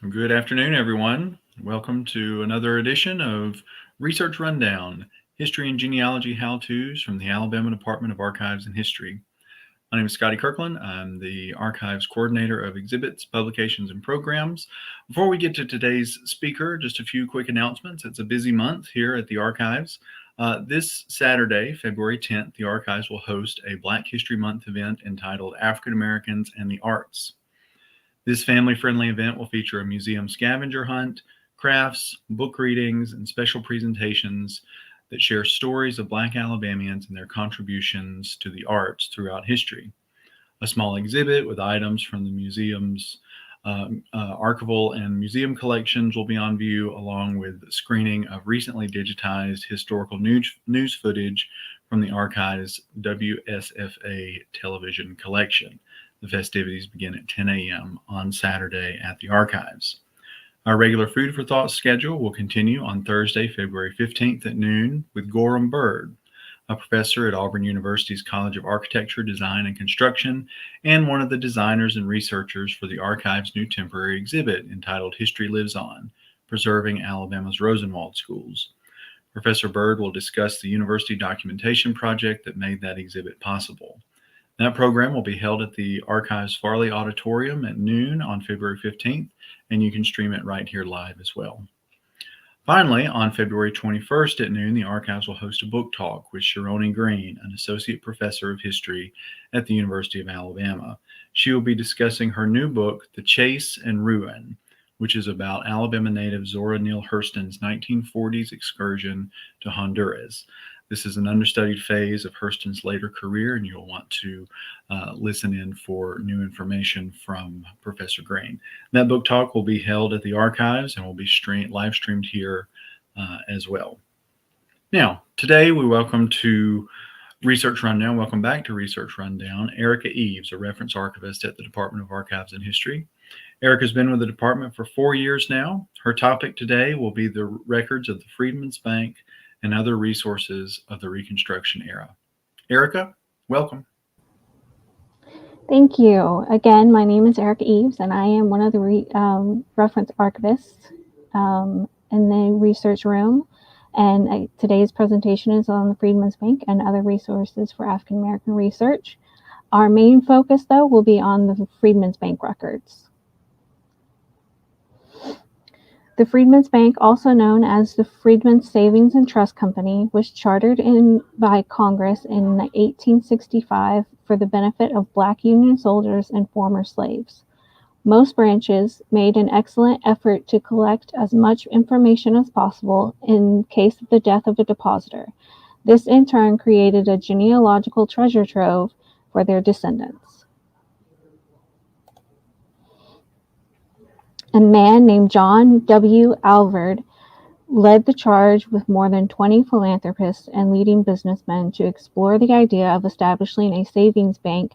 Good afternoon, everyone. Welcome to another edition of Research Rundown, History and Genealogy How-Tos from the Alabama Department of Archives and History. My name is Scotty Kirkland. I'm the Archives Coordinator of Exhibits, Publications, and Programs. Before we get to today's speaker, just a few quick announcements. It's a busy month here at the Archives. This Saturday, February 10th, the Archives will host a Black History Month event entitled African Americans and the Arts. This family-friendly event will feature a museum scavenger hunt, crafts, book readings, and special presentations that share stories of Black Alabamians and their contributions to the arts throughout history. A small exhibit with items from the museum's archival and museum collections will be on view, along with a screening of recently digitized historical news footage from the Archives WSFA television collection. The festivities begin at 10 a.m. on Saturday at the Archives. Our regular Food for Thought schedule will continue on Thursday, February 15th at noon with Gorham Bird, a professor at Auburn University's College of Architecture, Design, and Construction, and one of the designers and researchers for the Archives' new temporary exhibit entitled History Lives On, Preserving Alabama's Rosenwald Schools. Professor Bird will discuss the university documentation project that made that exhibit possible. That program will be held at the Archives Farley Auditorium at noon on February 15th, and you can stream it right here live as well. Finally, on February 21st at noon, the Archives will host a book talk with Sharoni Green, an associate professor of history at the University of Alabama. She will be discussing her new book, The Chase and Ruin, which is about Alabama native Zora Neale Hurston's 1940s excursion to Honduras. This is an understudied phase of Hurston's later career, and you'll want to listen in for new information from Professor Green. That book talk will be held at the Archives and will be live streamed here as well. Now, today we welcome to Research Rundown. Welcome back to Research Rundown, Erica Eaves, a reference archivist at the Department of Archives and History. Erica's been with the department for 4 years now. Her topic today will be the records of the Freedmen's Bank and other resources of the Reconstruction era. Erica, welcome. Thank you. Again, my name is Erica Eaves, and I am one of the reference archivists in the research room. And today's presentation is on the Freedmen's Bank and other resources for African American research. Our main focus, though, will be on the Freedmen's Bank records. The Freedmen's Bank, also known as the Freedmen Savings and Trust Company, was chartered by Congress in 1865 for the benefit of Black Union soldiers and former slaves. Most branches made an excellent effort to collect as much information as possible in case of the death of a depositor. This in turn created a genealogical treasure trove for their descendants. A man named John W. Alvord led the charge with more than 20 philanthropists and leading businessmen to explore the idea of establishing a savings bank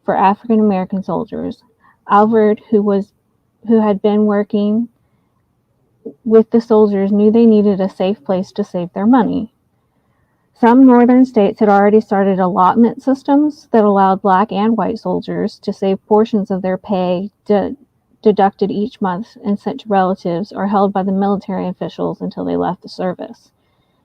for African American soldiers. Alvord, who had been working with the soldiers, knew they needed a safe place to save their money. Some northern states had already started allotment systems that allowed Black and white soldiers to save portions of their pay deducted each month and sent to relatives or held by the military officials until they left the service.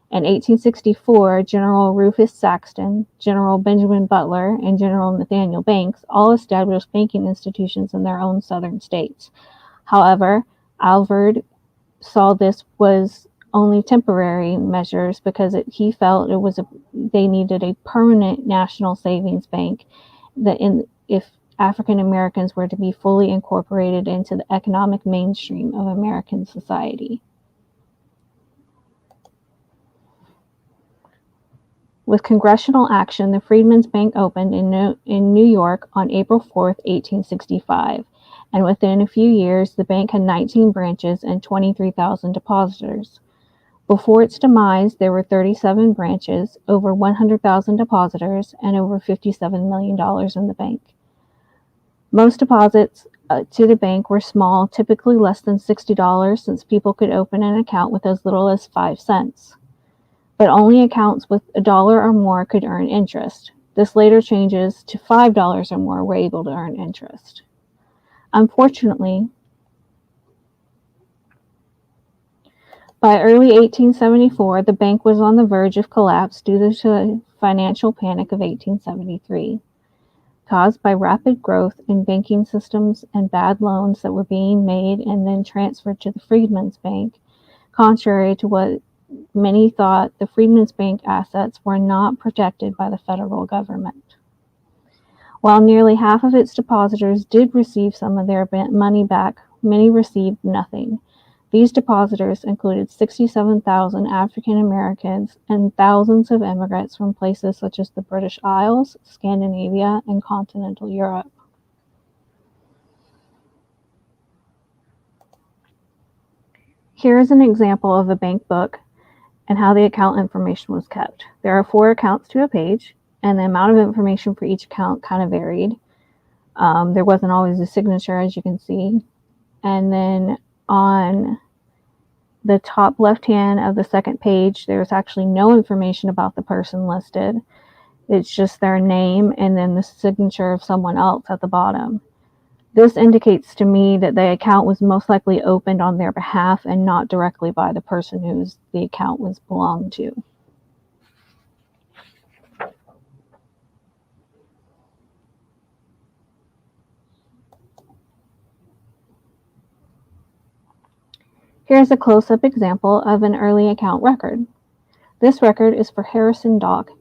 In 1864, General Rufus Saxton, General Benjamin Butler, and General Nathaniel Banks all established banking institutions in their own southern states. However, Alvord saw this was only temporary measures because he felt they needed a permanent national savings bank if African Americans were to be fully incorporated into the economic mainstream of American society. With congressional action, the Freedmen's Bank opened in New York on April 4, 1865, and within a few years, the bank had 19 branches and 23,000 depositors. Before its demise, there were 37 branches, over 100,000 depositors, and over $57 million in the bank. Most deposits to the bank were small, typically less than $60, since people could open an account with as little as 5 cents. But only accounts with $1 or more could earn interest. This later changes to $5 or more were able to earn interest. Unfortunately, By early 1874, the bank was on the verge of collapse due to the financial panic of 1873, caused by rapid growth in banking systems and bad loans that were being made and then transferred to the Freedmen's Bank. Contrary to what many thought, the Freedmen's Bank assets were not protected by the federal government. While nearly half of its depositors did receive some of their money back, many received nothing. These depositors included 67,000 African Americans and thousands of immigrants from places such as the British Isles, Scandinavia, and continental Europe. Here is an example of a bank book and how the account information was kept. There are 4 accounts to a page, and the amount of information for each account kind of varied. There wasn't always a signature, as you can see. And then on the top left hand of the second page, there's actually no information about the person listed. It's just their name and then the signature of someone else at the bottom. This indicates to me that the account was most likely opened on their behalf and not directly by the person whose the account was belonged to. Here's a close-up example of an early account record. This record is for Harrison Dock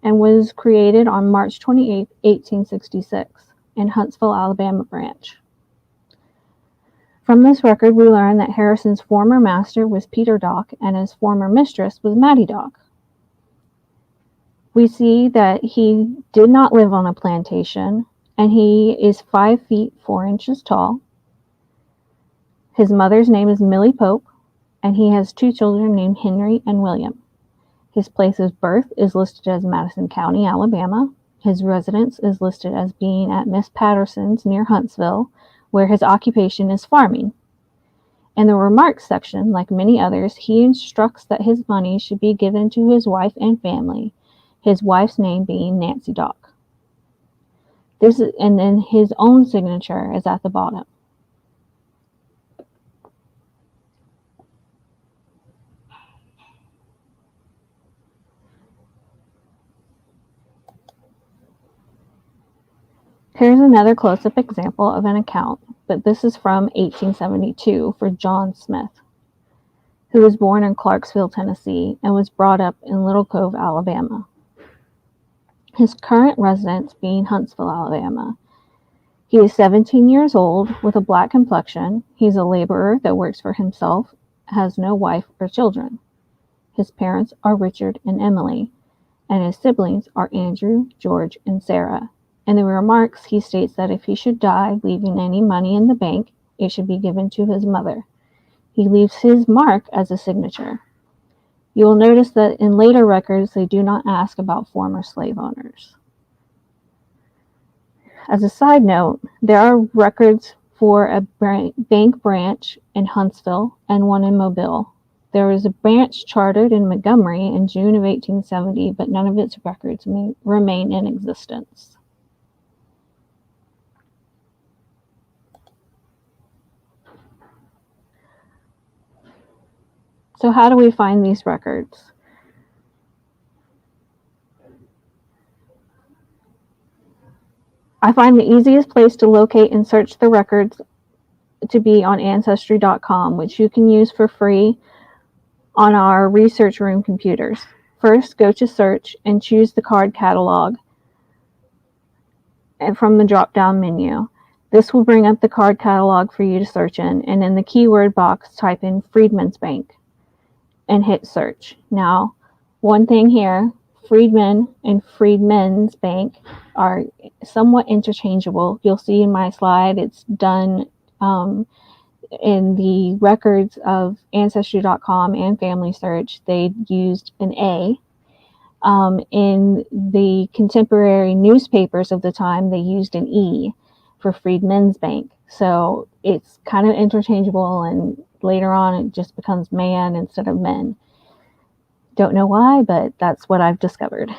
and was created on March 28, 1866, in Huntsville, Alabama branch. From this record, we learn that Harrison's former master was Peter Dock and his former mistress was Mattie Dock. We see that he did not live on a plantation, and he is 5 feet 4 inches tall. His mother's name is Millie Pope, and he has 2 children named Henry and William. His place of birth is listed as Madison County, Alabama. His residence is listed as being at Miss Patterson's near Huntsville, where his occupation is farming. In the remarks section, like many others, he instructs that his money should be given to his wife and family, his wife's name being Nancy Dock. And then his own signature is at the bottom. Here's another close-up example of an account, but this is from 1872 for John Smith, who was born in Clarksville, Tennessee, and was brought up in Little Cove, Alabama. His current residence being Huntsville, Alabama. He is 17 years old with a black complexion. He's a laborer that works for himself, has no wife or children. His parents are Richard and Emily, and his siblings are Andrew, George, and Sarah. In the remarks, he states that if he should die leaving any money in the bank, it should be given to his mother. He leaves his mark as a signature. You will notice that in later records, they do not ask about former slave owners. As a side note, there are records for a bank branch in Huntsville and one in Mobile. There was a branch chartered in Montgomery in June of 1870, but none of its records remain in existence. So how do we find these records? I find the easiest place to locate and search the records to be on Ancestry.com, which you can use for free on our research room computers. First, go to search and choose the card catalog and from the drop-down menu. This will bring up the card catalog for you to search in, and in the keyword box, type in Freedmen's Bank and hit search. Now, one thing here, Freedmen and Freedmen's Bank are somewhat interchangeable. You'll see in my slide, it's done in the records of Ancestry.com and Family Search, they used an A. In the contemporary newspapers of the time, they used an E for Freedmen's Bank. So it's kind of interchangeable, and later on it just becomes man instead of men. Don't know why, but that's what I've discovered.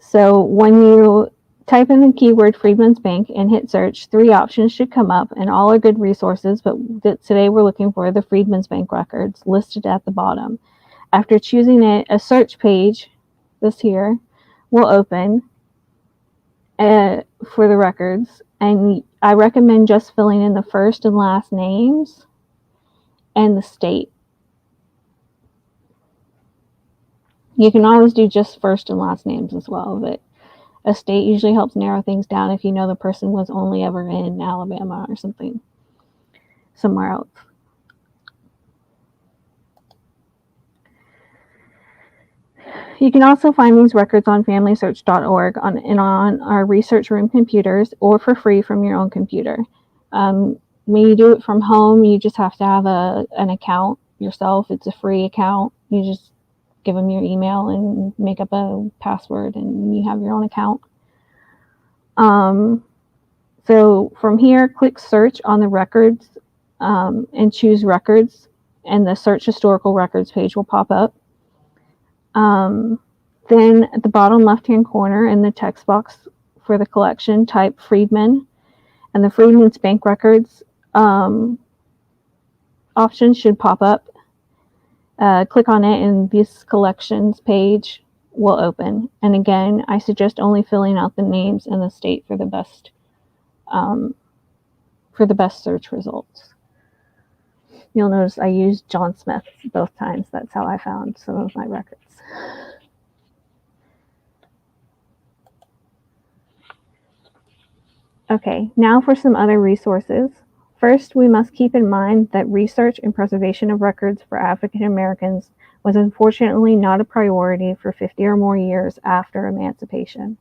So when you Type in the keyword Freedman's Bank and hit search. 3 options should come up, and all are good resources, but today we're looking for the Freedman's Bank records listed at the bottom. After choosing it, a search page, this here, will open for the records, and I recommend just filling in the first and last names and the state. You can always do just first and last names as well, but a state usually helps narrow things down if you know the person was only ever in Alabama or something, somewhere else. You can also find these records on FamilySearch.org and on our research room computers, or for free from your own computer. When you do it from home, you just have to have an account yourself. It's a free account. You just give them your email and make up a password, and you have your own account. So from here, click search on the records and choose records, and the search historical records page will pop up. Then at the bottom left-hand corner in the text box for the collection, type Freedmen, and the Freedmen's Bank records option should pop up. Click on it, and this collections page will open. And again, I suggest only filling out the names and the state for the best search results. You'll notice I used John Smith both times. That's how I found some of my records. Okay, now for some other resources. First, we must keep in mind that research and preservation of records for African Americans was unfortunately not a priority for 50 or more years after emancipation.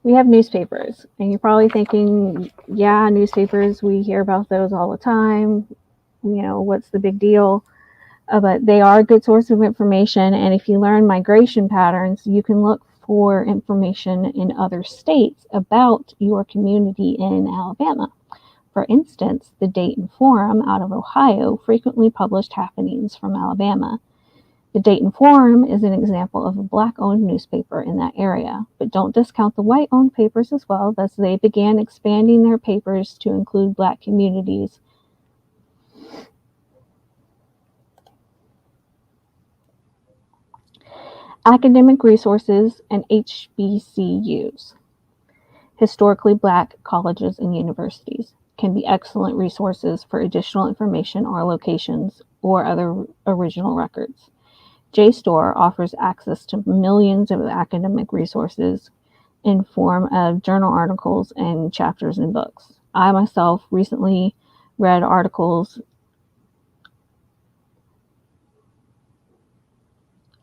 We have newspapers, and you're probably thinking, yeah, newspapers, we hear about those all the time. You know, what's the big deal? But they are a good source of information, and if you learn migration patterns, you can look for information in other states about your community in Alabama. For instance, the Dayton Forum out of Ohio frequently published happenings from Alabama. The Dayton Forum is an example of a Black-owned newspaper in that area, but don't discount the white-owned papers as well, as they began expanding their papers to include Black communities. Academic resources and HBCUs. Historically Black colleges and universities can be excellent resources for additional information or locations or other original records. JSTOR offers access to millions of academic resources in form of journal articles and chapters in books. I myself recently read articles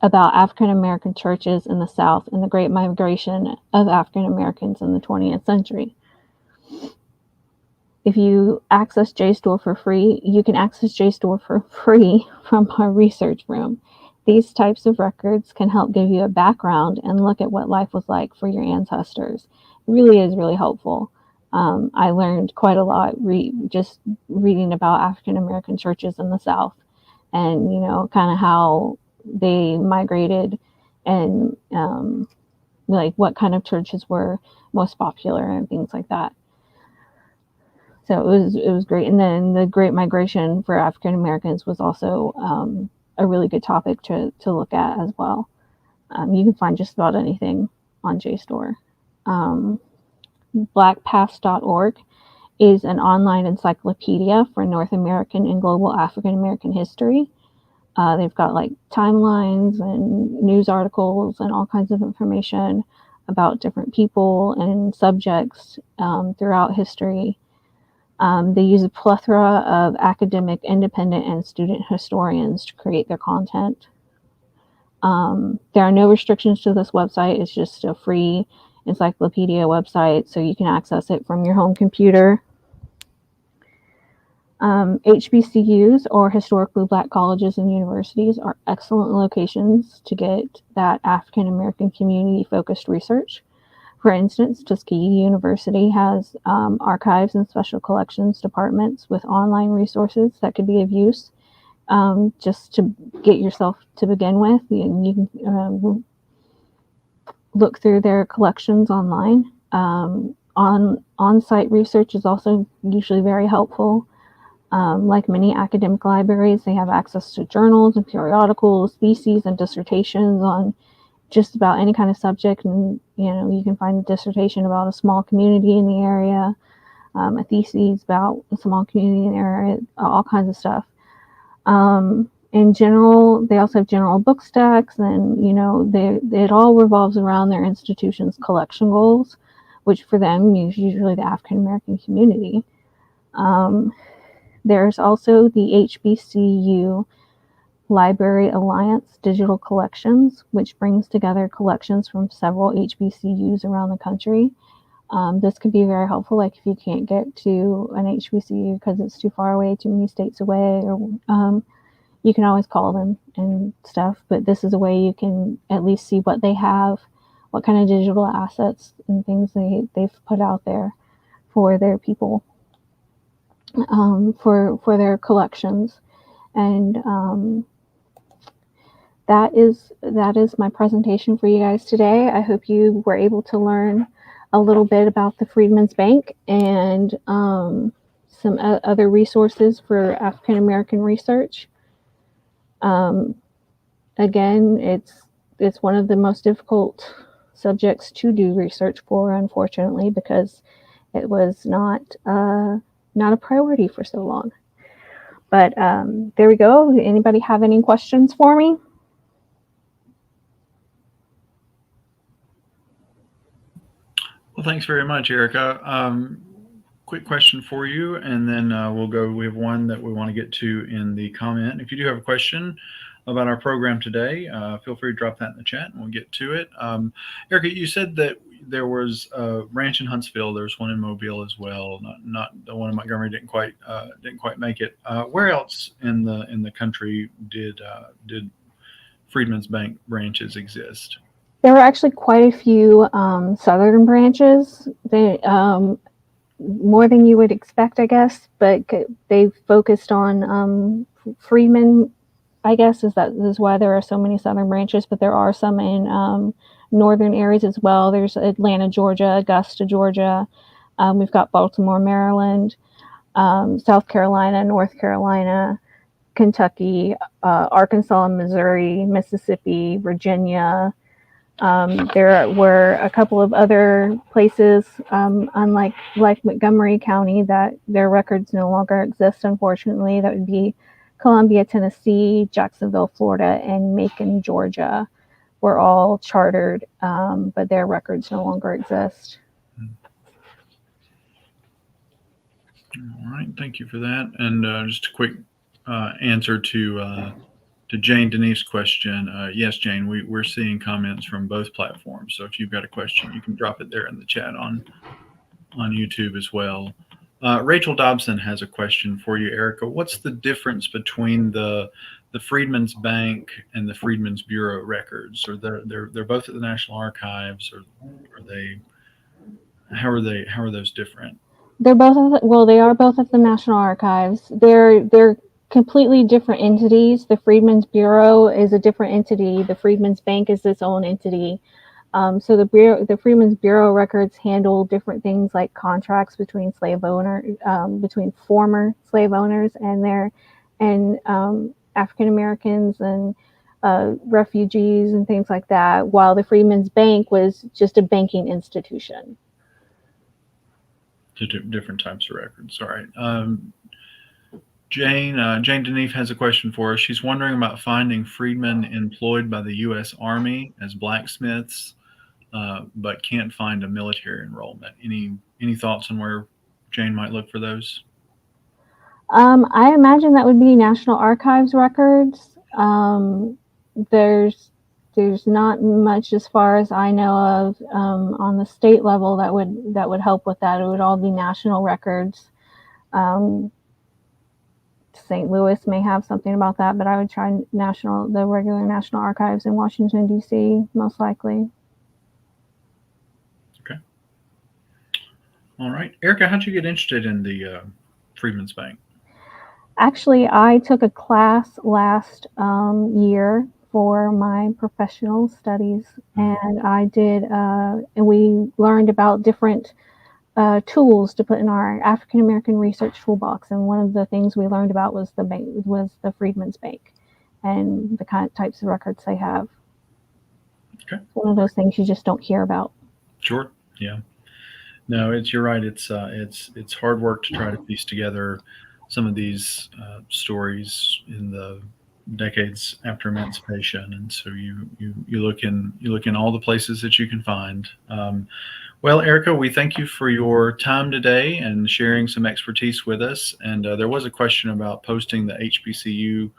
about African American churches in the South and the Great Migration of African Americans in the 20th century. If you access JSTOR for free, you can access JSTOR for free from our research room. These types of records can help give you a background and look at what life was like for your ancestors. It really is really helpful. I learned quite a lot just reading about African American churches in the South, and, you know, kind of how they migrated, and like what kind of churches were most popular and things like that. So it was great. And then the Great Migration for African Americans was also a really good topic to look at as well. You can find just about anything on JSTOR. Blackpast.org is an online encyclopedia for North American and global African American history. They've got like timelines and news articles and all kinds of information about different people and subjects throughout history. They use a plethora of academic, independent, and student historians to create their content. There are no restrictions to this website. It's just a free encyclopedia website, so you can access it from your home computer. HBCUs, or historically Black colleges and universities, are excellent locations to get that African American community focused research. For instance, Tuskegee University has archives and special collections departments with online resources that could be of use. just to get yourself to begin with. You can look through their collections online. On-site research is also usually very helpful. Like many academic libraries, they have access to journals and periodicals, theses, and dissertations on just about any kind of subject. And you can find a dissertation about a small community in the area, a thesis about a small community in the area, all kinds of stuff. In general, they also have general book stacks, and it all revolves around their institution's collection goals, which for them is usually the African American community. There's also the HBCU Library Alliance Digital Collections, which brings together collections from several HBCUs around the country. This could be very helpful, like if you can't get to an HBCU because it's too far away, too many states away, or you can always call them and stuff. But this is a way you can at least see what they have, what kind of digital assets and things they've put out there for their people, for their collections. And that is my presentation for you guys today. I hope you were able to learn a little bit about the Freedmen's Bank and some other resources for African American research. Again, it's one of the most difficult subjects to do research for, unfortunately, because it was not a priority for so long. But there we go. Anybody have any questions for me? Well, thanks very much, Erica. Quick question for you, and then we'll go. We have one that we want to get to in the comment. If you do have a question about our program today, feel free to drop that in the chat, and we'll get to it. Erica, you said that there was a ranch in Huntsville. There's one in Mobile as well. Not the one in Montgomery didn't quite make it. Where else in the country did Freedmen's Bank branches exist? There were actually quite a few southern branches. They more than you would expect, I guess, but they focused on Freedmen. I guess is why there are so many southern branches, but there are some in northern areas as well. There's Atlanta, Georgia, Augusta, Georgia. We've got Baltimore, Maryland, South Carolina, North Carolina, Kentucky, Arkansas, Missouri, Mississippi, Virginia. There were a couple of other places, unlike Montgomery County, that their records no longer exist, unfortunately. That would be Columbia, Tennessee, Jacksonville, Florida, and Macon, Georgia, were all chartered, but their records no longer exist. All right, thank you for that. And just a quick answer to Jane Denise's question. Yes, Jane, we're seeing comments from both platforms. So if you've got a question, you can drop it there in the chat on YouTube as well. Rachel Dobson has a question for you, Erica. What's the difference between the Freedmen's Bank and the Freedmen's Bureau records? Or they're both at the National Archives, or are they? How are those different? They're both they are both at the National Archives. They're completely different entities. The Freedmen's Bureau is a different entity. The Freedmen's Bank is its own entity. So the Freedmen's Bureau records handle different things like contracts between between former slave owners and African Americans and refugees and things like that, while the Freedmen's Bank was just a banking institution. Different types of records. All right. Jane Deneve has a question for us. She's wondering about finding freedmen employed by the U.S. Army as blacksmiths, but can't find a military enrollment. Any thoughts on where Jane might look for those? I imagine that would be National Archives records. There's not much, as far as I know of, on the state level that would help with that. It would all be national records. St. Louis may have something about that, but I would try the regular National Archives in Washington, D.C., most likely. Okay. All right. Erica, how'd you get interested in the Freedmen's Bank? Actually, I took a class last year for my professional studies, and I did, and we learned about different tools to put in our African American research toolbox. And one of the things we learned about was the bank, was the Freedman's Bank, and the kind of types of records they have. Okay. It's one of those things you just don't hear about. Sure. Yeah. No, you're right. It's hard work to try to piece together some of these stories in the decades after emancipation, and so you look in all the places that you can find. Well, Erica, we thank you for your time today and sharing some expertise with us. And there was a question about posting the HBCU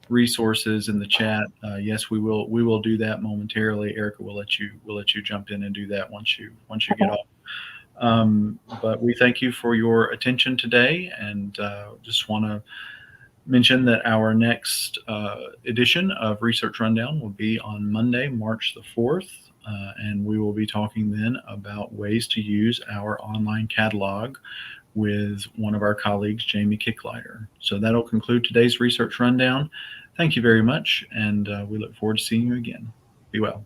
resources in the chat. Yes, we will do that momentarily. Erica will let you jump in and do that once you get Okay. off. But we thank you for your attention today, and just want to mention that our next edition of Research Rundown will be on Monday, March the 4th, and we will be talking then about ways to use our online catalog with one of our colleagues, Jamie Kicklighter. So that'll conclude today's Research Rundown. Thank you very much, and we look forward to seeing you again. Be well.